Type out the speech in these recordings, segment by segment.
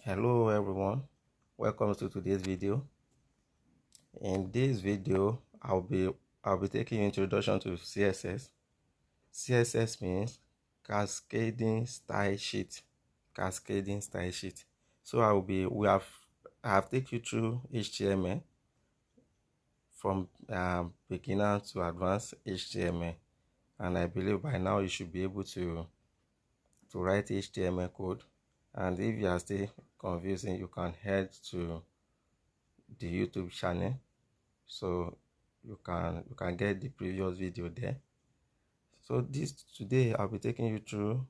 Hello everyone, welcome to today's video. In this video I'll be taking introduction to CSS. CSS means cascading style sheet. So I have taken you through HTML from beginner to advanced HTML, and I believe by now you should be able to write HTML code. And if you are still confusing, you can head to the YouTube channel, so you can get the previous video there. So today I'll be taking you through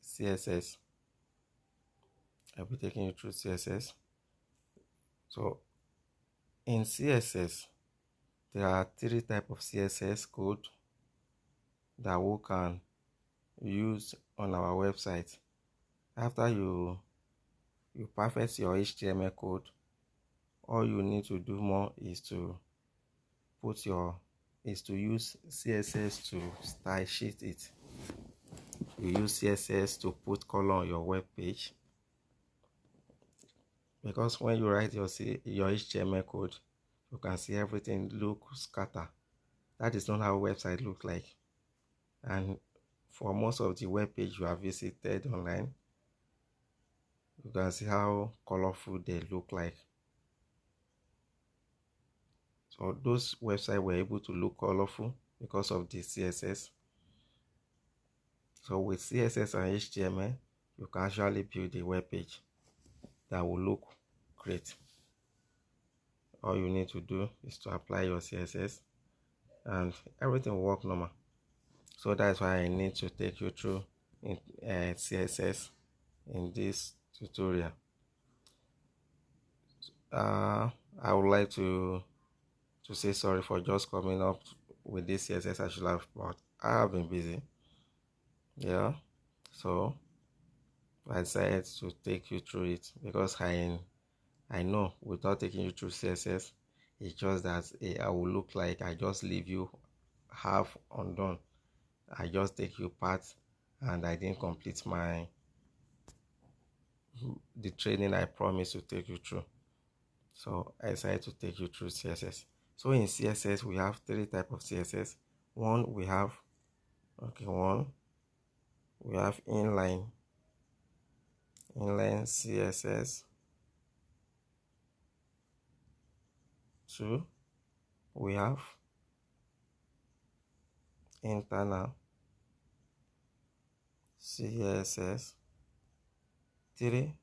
CSS. So in CSS there are three types of CSS code that we can use on our website. After you perfect your HTML code, all you need to do more is to use CSS to style sheet it. You use CSS to put color on your web page, because when you write your HTML code, you can see everything look scattered. That is not how website look like. And for most of the web page you have visited online, you can see how colorful they look like. So those websites were able to look colorful because of the CSS. So with CSS and HTML, you can actually build a web page that will look great. All you need to do is to apply your CSS and everything will work normal. So that's why I need to take you through CSS in this tutorial. I would like to say sorry for just coming up with this CSS. I should have, but I have been busy. Yeah, so I decided to take you through it because I know without taking you through CSS, it's just that I will look like I just leave you half undone. I just take you part and I didn't complete the training I promised to take you through. So I decided to take you through CSS. So in CSS we have three types of CSS. We have inline CSS. 2, we have internal CSS. 3,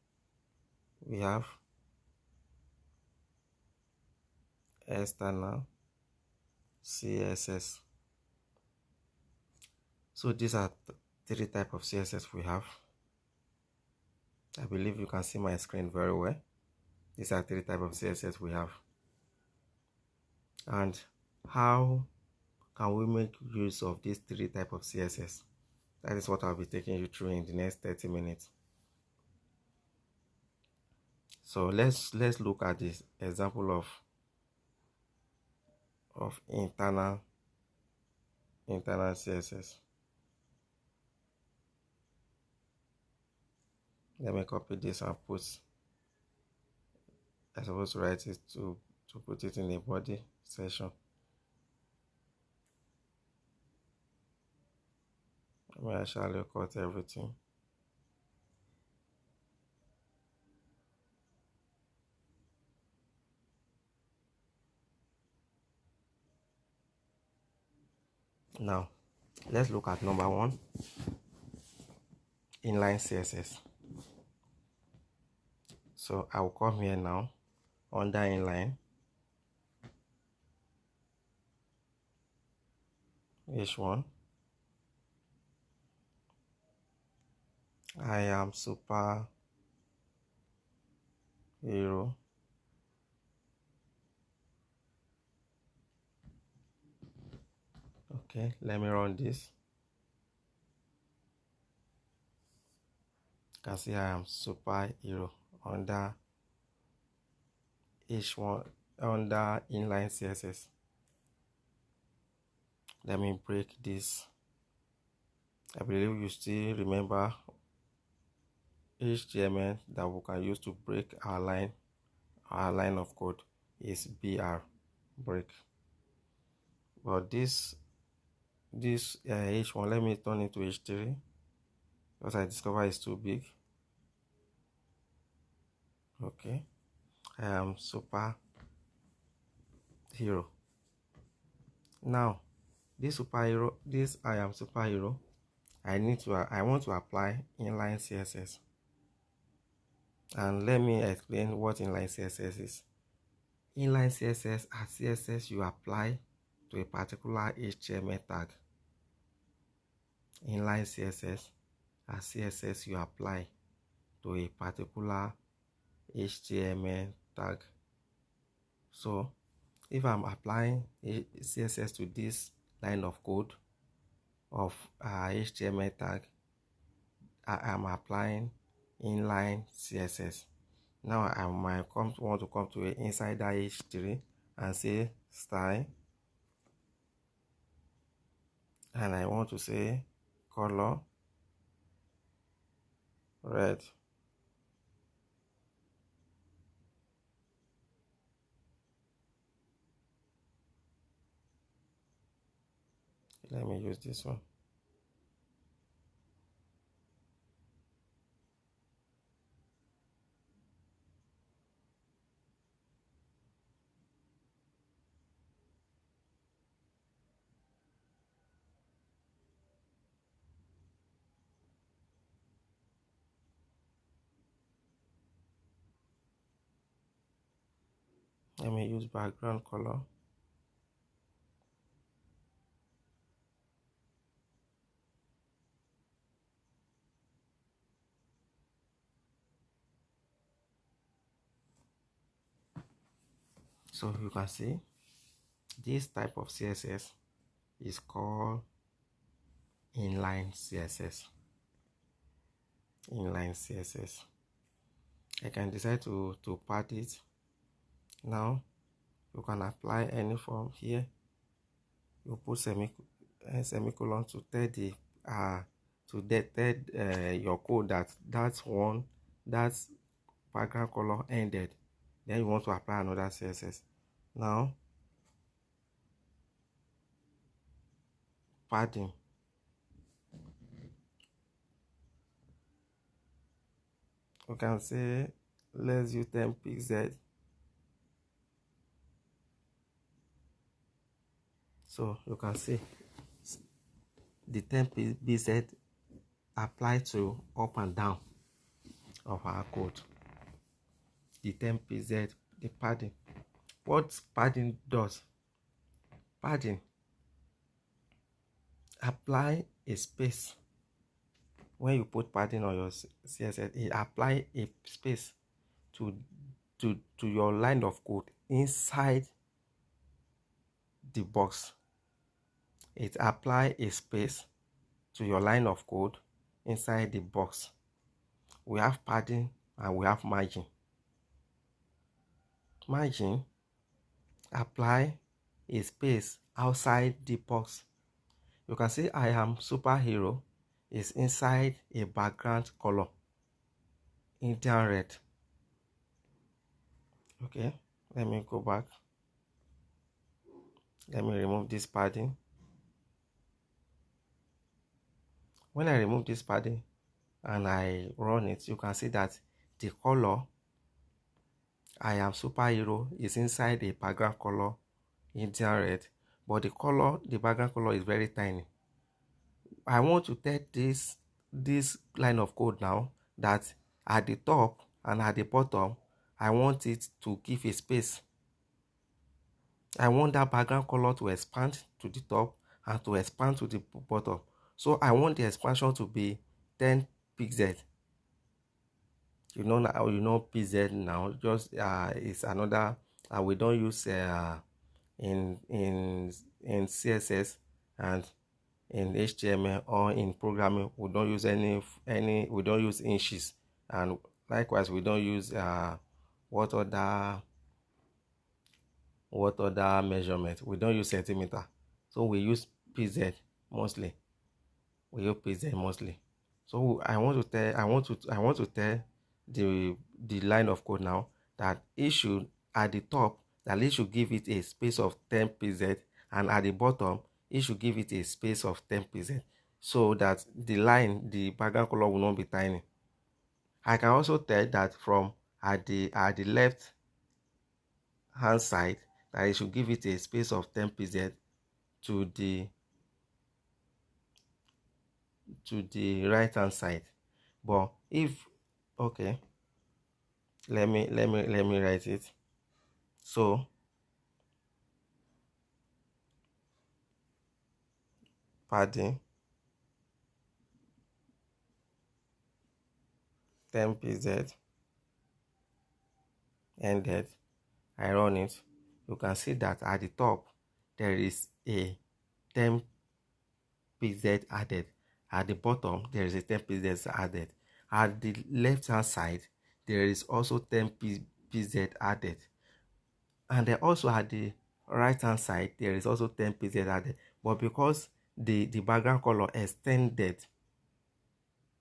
we have external CSS. So these are three types of CSS we have. I believe you can see my screen very well. These are three types of CSS we have. And how can we make use of these three types of CSS? That is what I'll be taking you through in the next 30 minutes. So let's look at this example of internal CSS. Let me copy this and put. I'm supposed to write it to put it in the body section. Let me actually cut everything. Now let's look at number 1, inline CSS. So I will come here now under inline, H1. I am super hero. Okay, let me run this. You can see I am superhero under H1 under inline CSS. Let me break this. I believe you still remember HTML that we can use to break our line of code is BR, break. But this H1, let me turn it to H3 because I discover it's too big. Okay, I am superhero. Now this I am superhero, I want to apply inline CSS. And let me explain what inline CSS is. Inline CSS are CSS you apply to a particular HTML tag. Inline CSS are CSS you apply to a particular HTML tag. So if I'm applying a CSS to this line of code of HTML tag, I am applying inline CSS. Now I might want to come to inside that H3 and say style, and I want to say color red. Let me use this one. Let me use background color. So you can see this type of CSS is called inline CSS. Inline CSS. I can decide to part it. Now you can apply any form here. You put semicolon to tell the your code that that background color ended. Then you want to apply another CSS. Now padding. You can say let's use 10 pixels. So you can see the 10 pixels apply to up and down of our code. The 10 pixels, the padding. What padding does? Padding apply a space. When you put padding on your CSS, it apply a space to your line of code inside the box. It apply a space to your line of code inside the box. We have padding and we have margin. Margin apply a space outside the box. You can see I am superhero is inside a background color, Indian red. Okay, let me go back. Let me remove this padding. When I remove this padding and I run it, you can see that the color I am superhero is inside a background color, Indian red, but the background color is very tiny. I want to tell this line of code now that at the top and at the bottom, I want it to give a space. I want that background color to expand to the top and to expand to the bottom. So I want the expansion to be 10 pixels. You know now, pixel now. Just it's another. We don't use in CSS and in HTML or in programming. We don't use we don't use inches, and likewise we don't use what other measurement. We don't use centimeter, so we use pz mostly. So I want to tell the line of code now that it should, at the top, that it should give it a space of 10 pz, and at the bottom it should give it a space of 10 pz, so that the background color will not be tiny. I can also tell that from at the left hand side that it should give it a space of 10 pz to the right hand side. But if, okay, let me write it. So padding 10 pz ended. I run it. You can see that at the top there is a 10 pz added. At the bottom there is a 10 pz added. At the left hand side there is also 10 pz added, and then also at the right hand side there is also 10 pz added. But the background color extended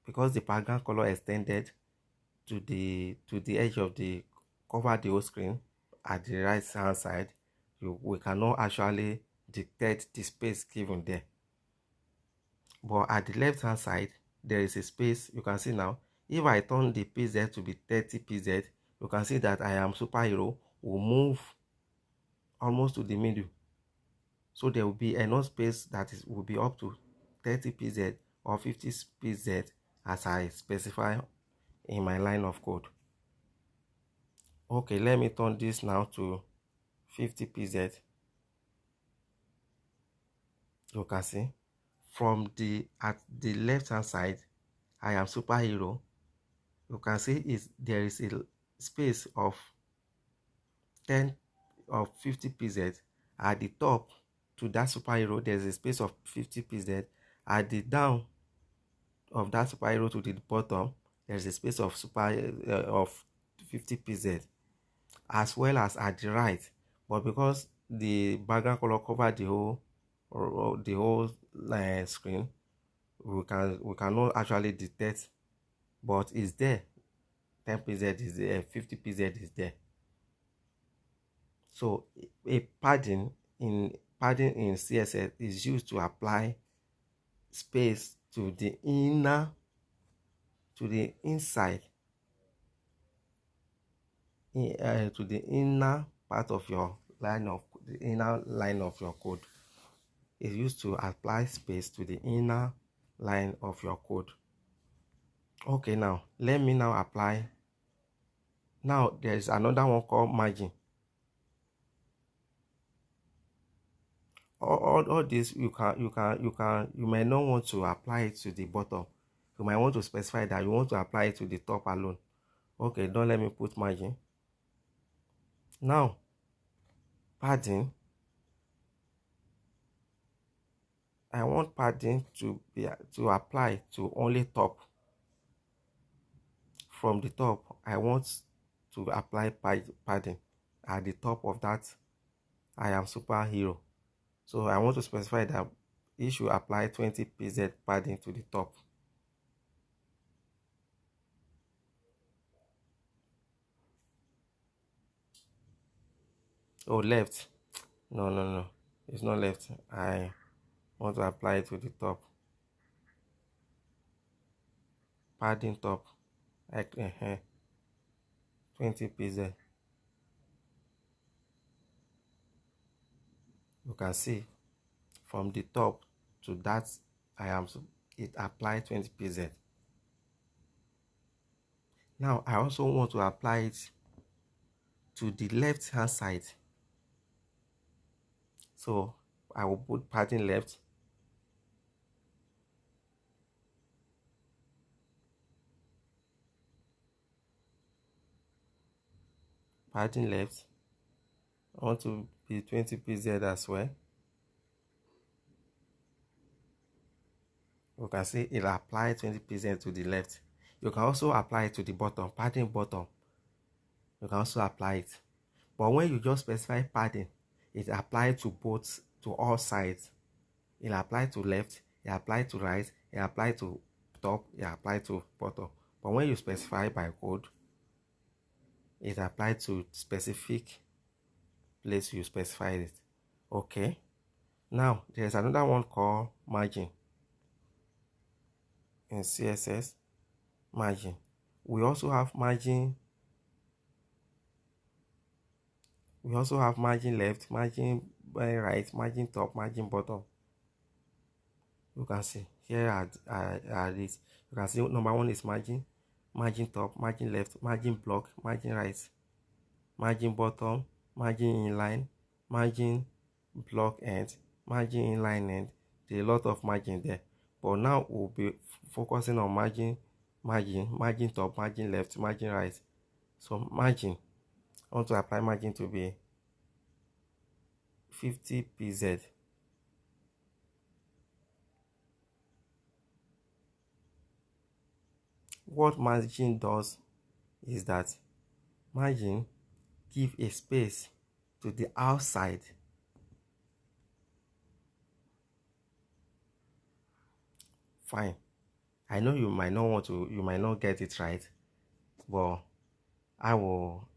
because the background color extended to the edge of the cover the whole screen at the right hand side, we cannot actually detect the space given there. But at the left hand side there is a space. You can see now, if I turn the pz to be 30 pz, you can see that I am superhero will move almost to the middle. So there will be enough space that will be up to 30 pz or 50 pz as I specify in my line of code. Okay, let me turn this now to 50 pz. You can see from at the left hand side I am superhero. You can see there is a space of 50 pz. At the top to that superhero there is a space of 50 pz. At the down of that superhero to the bottom there is a space of 50 pz, as well as at the right. But because the background color covered the whole screen, we cannot actually detect, but it's there. 10 pz is there, 50 pz is there. So a padding in CSS is used to apply space to the inside, to the inner part of your inner line of your code. Is used to apply space to the inner line of your code. Okay, now let me now apply. Now there is another one called margin. All this you may not want to apply it to the bottom. You might want to specify that you want to apply it to the top alone. Okay, don't let me put margin. Now padding, I want padding to apply to only top. From the top I want to apply padding at the top of that I am superhero. So I want to specify that it should apply 20 pz padding to the top. Oh, left. No, it's not left. I want to apply it to the top. Padding top, like 20 pz. You can see from the top to that it applied 20 pz. Now I also want to apply it to the left hand side. So I will put padding left, padding left. I want to be 20 pz as well. You can see it applied 20 pz to the left. You can also apply it to the bottom, padding bottom. You can also apply it. But when you just specify padding, it applies to all sides. It applies to left, it applies to right, it applies to top, it applies to bottom. But when you specify by code, it applies to specific place you specified it. Okay. Now there's another one called margin in CSS. Margin. We also have margin. We also have margin left, margin right, margin top, margin bottom. You can see here are this. You can see number one is margin, margin top, margin left, margin block, margin right, margin bottom, margin inline, margin block end, margin inline end. There's a lot of margin there. But now we'll be focusing on margin top, margin left, margin right. So margin, I want to apply margin to be 50 pz. What margin does is that margin give a space to the outside. Fine. I know you might not get it right, but I will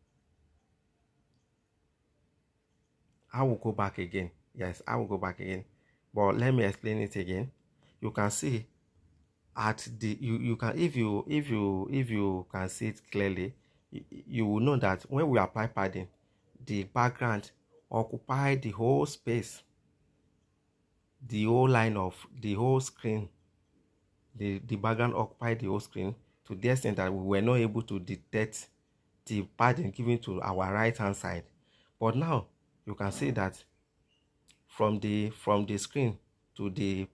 go back again. Yes, I will go back again. But let me explain it again. You can see at the you can if you can see it clearly, you will know that when we apply padding, the background occupy the whole space, the whole line of the whole screen. The background occupied the whole screen to the extent that we were not able to detect the padding given to our right hand side. But now you can see that from the screen to the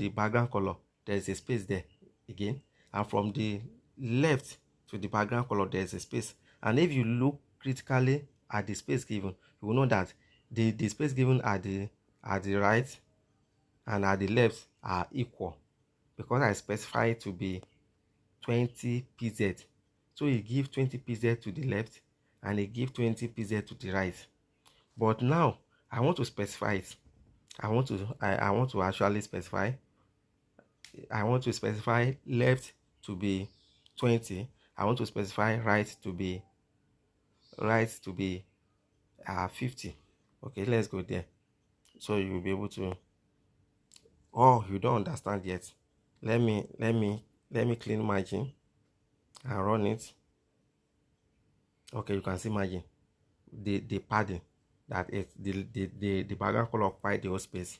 background color, there is a space there again, and from the left to the background color, there is a space. And if you look critically at the space given, you will know that the space given at the right and at the left are equal, because I specify it to be 20 pz. So it gives 20 pz to the left and it gives 20 pz to the right. But now I want to specify it. I want to actually specify. I want to specify left to be 20. I want to specify right to be 50. Okay, let's go there. So you'll be able to. Oh, you don't understand yet. Let me clean margin and run it. Okay, you can see margin. The padding that is the background color occupy the whole space.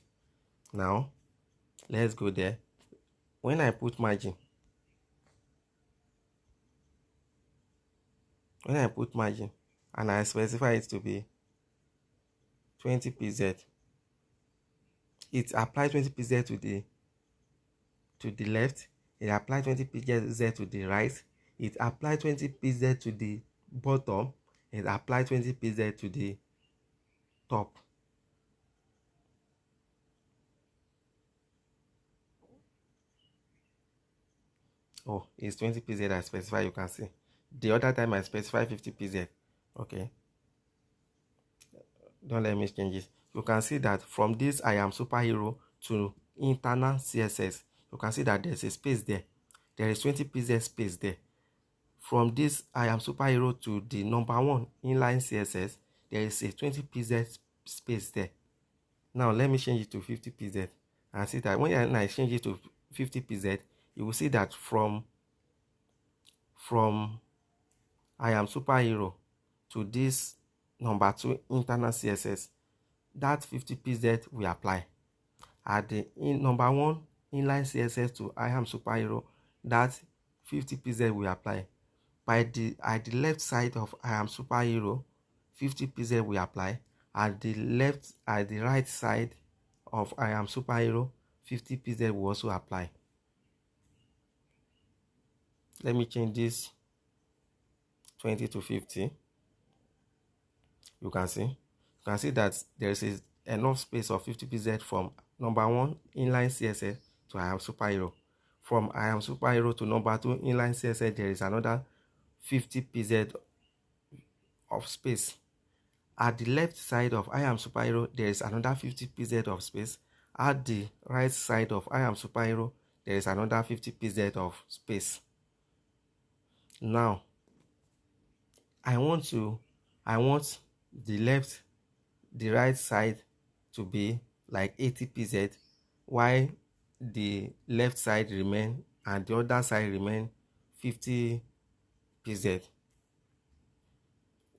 Now let's go there. When I put margin, and I specify it to be 20 pz, it applies 20 pz to the left, it applies 20 pz to the right, it applies 20 pz to the bottom, it applies 20 pz to the top. Oh, it's 20 pz I specify. You can see the other time I specify 50 pz. Okay, don't let me change it. You can see that from this I am superhero to internal CSS, you can see that there's a space there. There is 20 pz space there. From this I am superhero to the number one inline CSS, there is a 20 pz space there. Now let me change it to 50 pz and see that when I change it to 50 pz, you will see that from I am superhero to this number two internal CSS, that 50 pz we apply. At the number one inline CSS to I am superhero, that 50 pz we apply. At the left side of I am superhero, 50 pz we apply. At the right side of I am superhero, 50 pz we also apply. Let me change this 20 to 50. You can see that there is enough space of 50 pz from number one inline CSS to I am superhero. From I am superhero to number two inline CSS, there is another 50 pz of space. At the left side of I am superhero, there is another 50 pz of space. At the right side of I am superhero, there is another 50 pz of space. Now I want the right side to be like 80 pz, while the left side remain and the other side remain 50 pz.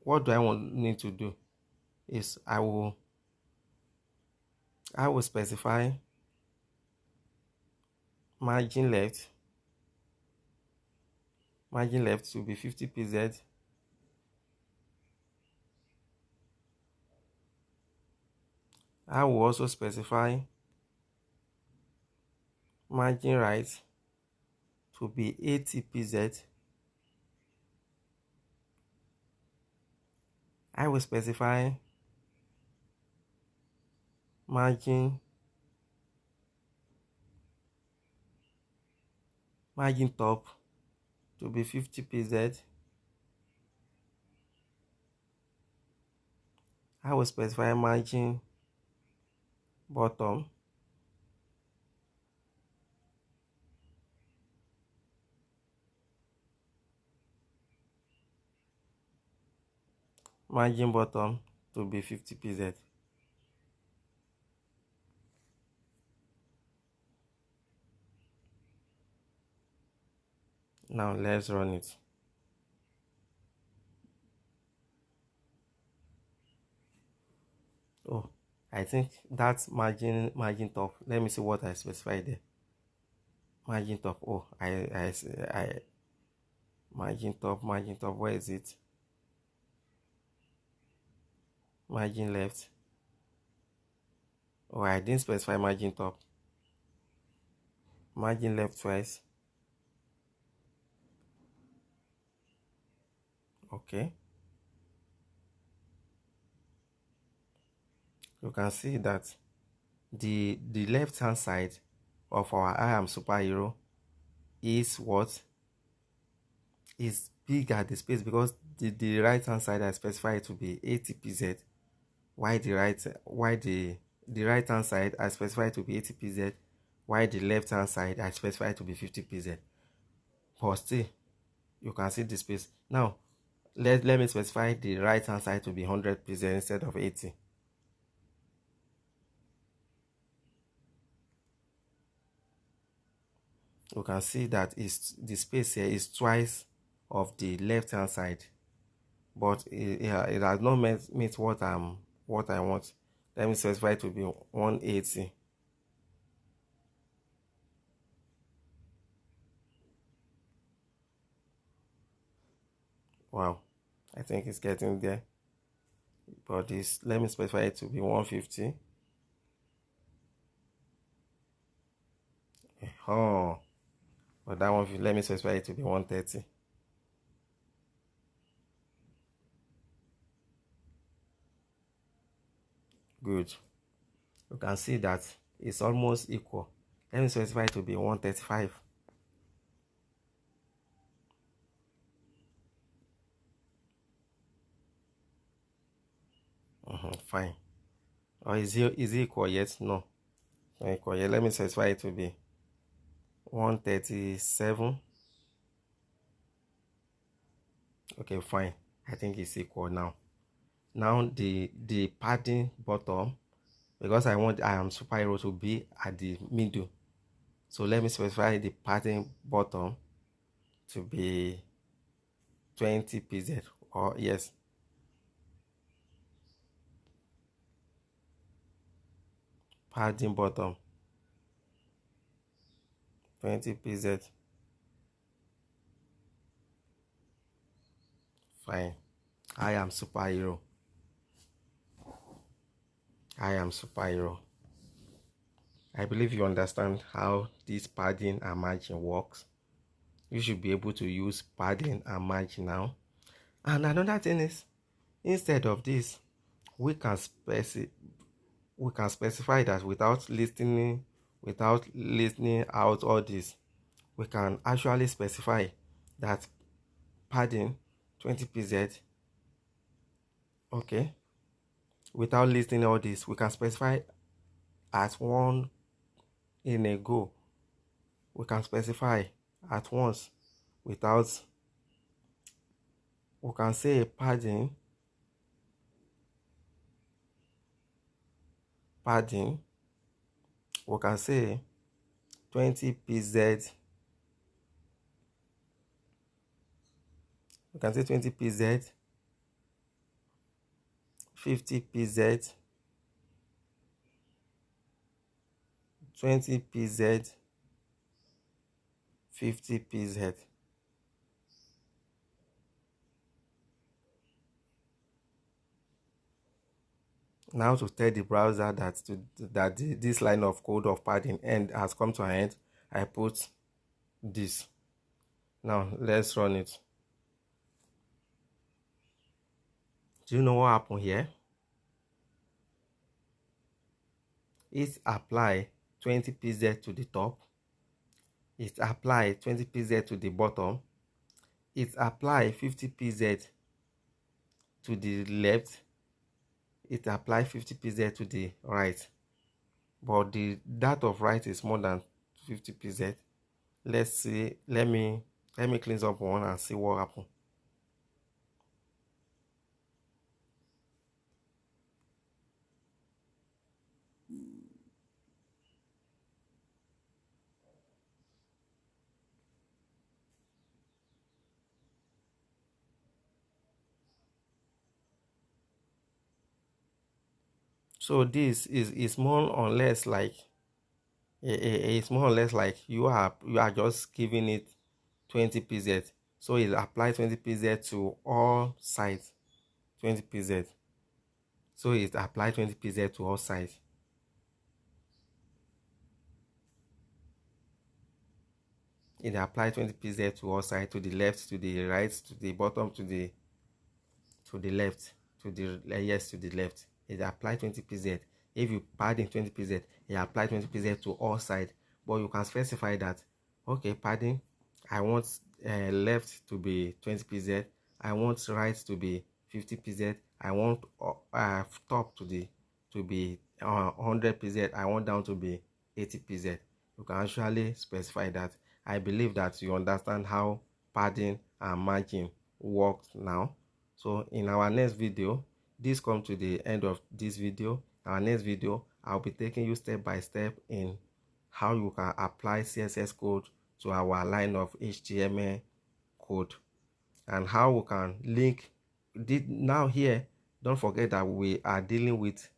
What do I need to do is I will specify margin left to be 50 pz. I will also specify margin right to be 80 pz. I will specify margin top to be 50 pz. I will specify margin bottom to be 50 pz. Now let's run it. Oh, I think that's margin top. Let me see what I specified there. Margin top. Oh, I margin top. Where is it? Margin left. Oh, I didn't specify margin top. Margin left twice. Okay. You can see that the left hand side of our I am superhero is what is bigger the space, because the right hand side I specified to be 80 pz, while the right hand side I specified to be 80 pz, while the left hand side I specified to be 50 pz. But still you can see the space. Now let me specify the right hand side to be 100 pz instead of 80. You can see that the space here is twice of the left hand side, but it has not meet what I want. Let me specify to be 180. Wow, I think it's getting there. But this, let me specify it to be 150. Oh, but that one, let me specify it to be 130. Good. You can see that it's almost equal. Let me specify it to be 135. Fine. Or is it equal yet? No. Not equal yet. Let me specify it to be 137. Okay, fine. I think it's equal now. Now the padding bottom, because I am superhero to be at the middle, so let me specify the padding bottom to be 20 pz, or yes, padding bottom 20 pz. Fine. I am superhero. I believe you understand how this padding and margin works. You should be able to use padding and margin now. And another thing is, instead of this, we can specify that without listening out all this, we can actually specify that padding 20 pz. Okay, without listing all this, we can specify as one in a go we can specify at once without, we can say padding, we can say 20 pz, we can say 20 pz, 50 pz, 20 pz, 50 pz. Now to tell the browser that this line of code of padding end has come to an end, I put this. Now let's run it. Do you know what happened here? It apply 20 pz to the top, it apply 20 pz to the bottom, it apply 50 pz to the left, it apply 50 pz to the right, but the that of right is more than 50 pz. Let's see, let me clean up one and see what happened. So this is more or less like it's more or less like you are just giving it 20 pz. So it applies 20 pz to all sides. 20 pz. So it applies 20 pz to all sides. It applies 20 pz to all sides, to the left, to the right, to the bottom, to the left, to the yes, to the left. It applies 20 pz. If you padding 20 pz, it applies 20 pz to all sides. But you can specify that, okay, padding, I want left to be 20 pz, I want right to be 50 pz, I want top to be 100 pz, I want down to be 80 pz. You can actually specify that. I believe that you understand how padding and margin works now. So in our next video, this comes to the end of this video. Our next video, I'll be taking you step by step in how you can apply CSS code to our line of HTML code, and how we can link. Now here, don't forget that we are dealing with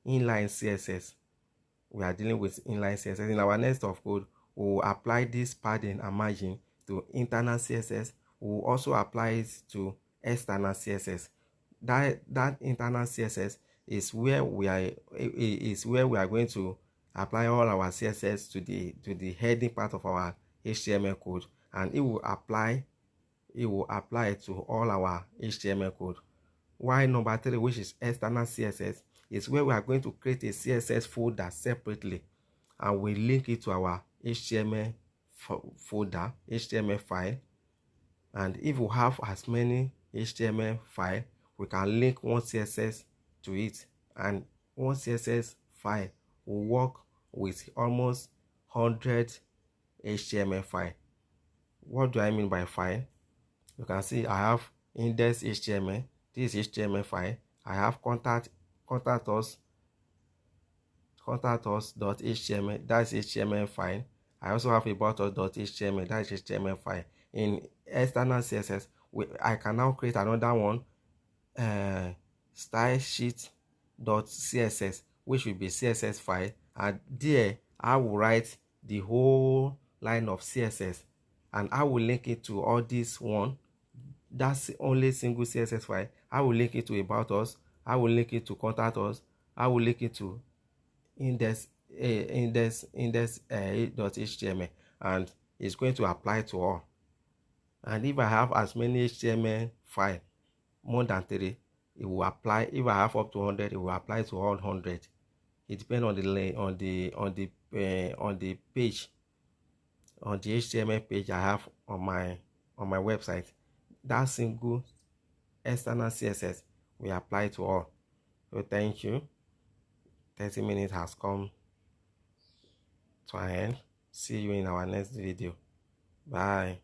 inline CSS. We are dealing with inline CSS. In our next of code, we will apply this padding and margin to internal CSS. We will also apply it to external CSS. That internal CSS is where we are going to apply all our CSS to the heading part of our HTML code, and it will apply it to all our HTML code. While number 3, which is external CSS, is where we are going to create a CSS folder separately, and we link it to our HTML folder, HTML file. And if we have as many HTML file, we can link one CSS to it, and one CSS file will work with almost 100 HTML file. What do I mean by file? You can see I have index HTML. This is HTML file. I have contact us.html, that's HTML file. I also have about us.html, that's HTML file. In external CSS, I can now create another one, style sheet.css, which will be CSS file, and there I will write the whole line of CSS, and I will link it to all this one. That's only single CSS file. I will link it to about us, I will link it to contact us, I will link it to index.html, and it's going to apply to all. And if I have as many HTML file, more than 3, it will apply. If I have up to 100, it will apply to all 100. It depends on the page, on the HTML page I have on my website. That single external CSS will apply to all. So thank you. 30 minutes has come to an end. See you in our next video. Bye.